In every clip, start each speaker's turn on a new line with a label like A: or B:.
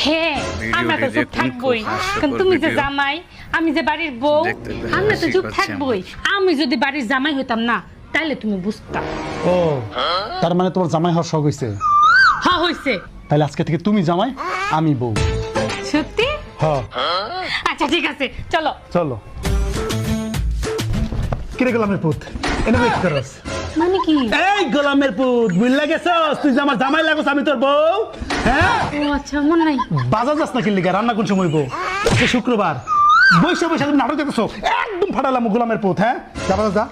A: হ্যাঁ আমরা তো চুপ থাকবোই, কারণ তুমি যে জামাই, আমি যে বাড়ির বউ, আমরা তো চুপ থাকবোই। আমি যদি বাড়ির জামাই হইতাম না তাইলে তুমি বুঝতা।
B: ও তার মানে তোমার জামাই হওয়ার শখ হয়েছে?
A: হ্যাঁ হইছে।
B: তাহলে আজকে থেকে তুমি জামাই, আমি বউ।
A: সত্যি?
B: হ্যাঁ।
A: আচ্ছা ঠিক আছে, চলো
B: চলো। কিরে গোলামের পুত, এনে কি করছ?
A: মানে কি?
B: এই গোলামের পুত, বুঝলা গেছস তুই যে আমার জামাই লাগছ, আমি তোর বউ। হ্যাঁ
A: ও আচ্ছা, মনে নাই।
B: বাজার যাস না কি লিগা? রান্না কোন সময় বউ? আজকে শুক্রবার, বৈশা বৈশা তুমি নাটক দেখতেছো, একদম ফাটালাম গোলামের পুত। হ্যাঁ যা বাজার যা,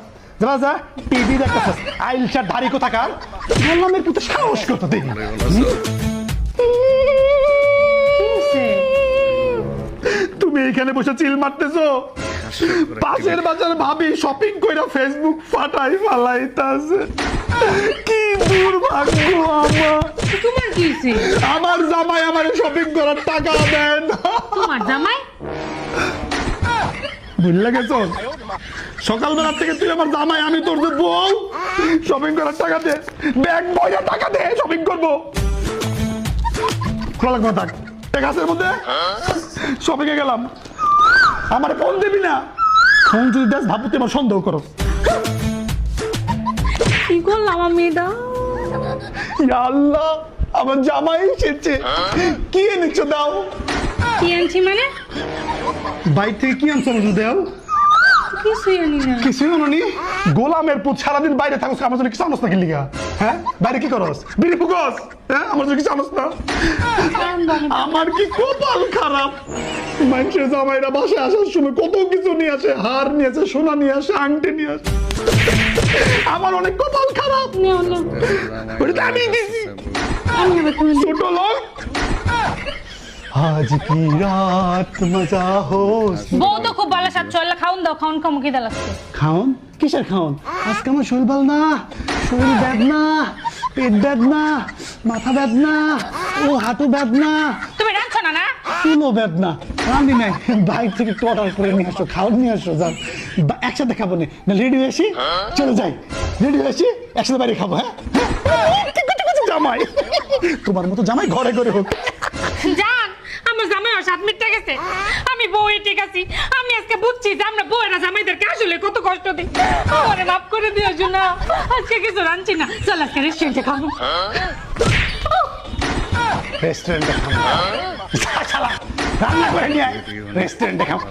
B: যা যা, টিভি দেখতেছস, আইলচার ধারি কোথাকার। গোলামের পুত সাহস করতে দেই। তুমি এইখানে বসে চিল মারতেছো, পাশের বাজার ভাবি শপিং কইরা ফেসবুক ফাটাই ফালাইতাছে। কি দুর্ভাগ্য আমার।
A: তোমার কি হইছে?
B: আমার জামাই আমারে শপিং করার টাকা দেন।
A: তোমার জামাই?
B: ভুলে গেছো? সকালবেলা থেকে তুই আমার জামাই, আমি তোর যে বউ। শপিং করার টাকা দে, ব্যাগ বইয়া টাকা দে, শপিং করবো। খোলা লাগবে না, থাক গাছের মধ্যে। শপিং এ গেলাম, আমার ফোন দিবি না। ফোন যদি দেখ ভাবু তুই আমার সন্দেহ করো।
A: কি করলাম আমি এটা?
B: ইয়া আল্লাহ, আমার জামাই এসেছে। কি এনেছো দাও?
A: কি আনছি মানে?
B: বাইরে থেকে কি আনছো আমাকে দাও?
A: কিছুই আনি না।
B: কিছুই আনোনি? গোলামের পুত সারাদিন বাইরে থাকস, আমার জন্য কিছু আনস না কি লিগা? হ্যাঁ বাইরে কি করস? বিড়ি ফুকস? হ্যাঁ আমার জন্য কিছু আনস না? আমার কি কপাল খারাপ। মানুষের জামাইরা বাসায় আসার সময় কত কিছু নিয়ে আসে, হার নিয়ে আসে, সোনা নিয়ে আসে, আংটি নিয়ে আসে। আমার অনেক কপাল খারাপ। ওটা তো আমি দিছি। ছোট লোক। আজ কি রাত মজা হো।
A: বউ তো খুব ভালো সাথ, চল খাউন দাও, খাউন খামু কি লাগছে?
B: খাওন? কিসের খাওন? আজকে আমার শরীর ভালো না, শরীর বেদনা, পেট বেদনা, মাথা বেদনা, ও হাঁটু বেদনা,
A: তুমি রাখছো না না?
B: চুলো বেদনা। রান্দি নাই, বাইরে থেকে একটু অর্ডার করে নিয়ে আসো, খাওয়ার নিয়ে আসো। যাও একসাথে খাবো না, রেডি হয়ে আসি, চলে যাই। রেডি হয়ে আসি, একসাথে বাইরে খাবো। হ্যাঁ জামাই, তোমার মতো জামাই ঘরে ঘরে হোক।
A: জান, আমার জামাই আর 7 মিনিট গেছে, আমি বউই ঠিক আছি। আমি আজকে বুঝছি যে আমরা বউয়েরা জামাইদেরকে আসলে কত কষ্ট দিই। আমারে মাফ করে দিও না, আজকে কিছু রাঁধছি না, চল আজকে রেস্টুরেন্টে খাবো।
B: রেস্টুরেন্টে খাবো? রান্না করে নিয়ে আয়, রেস্টুরেন্টে খাবো।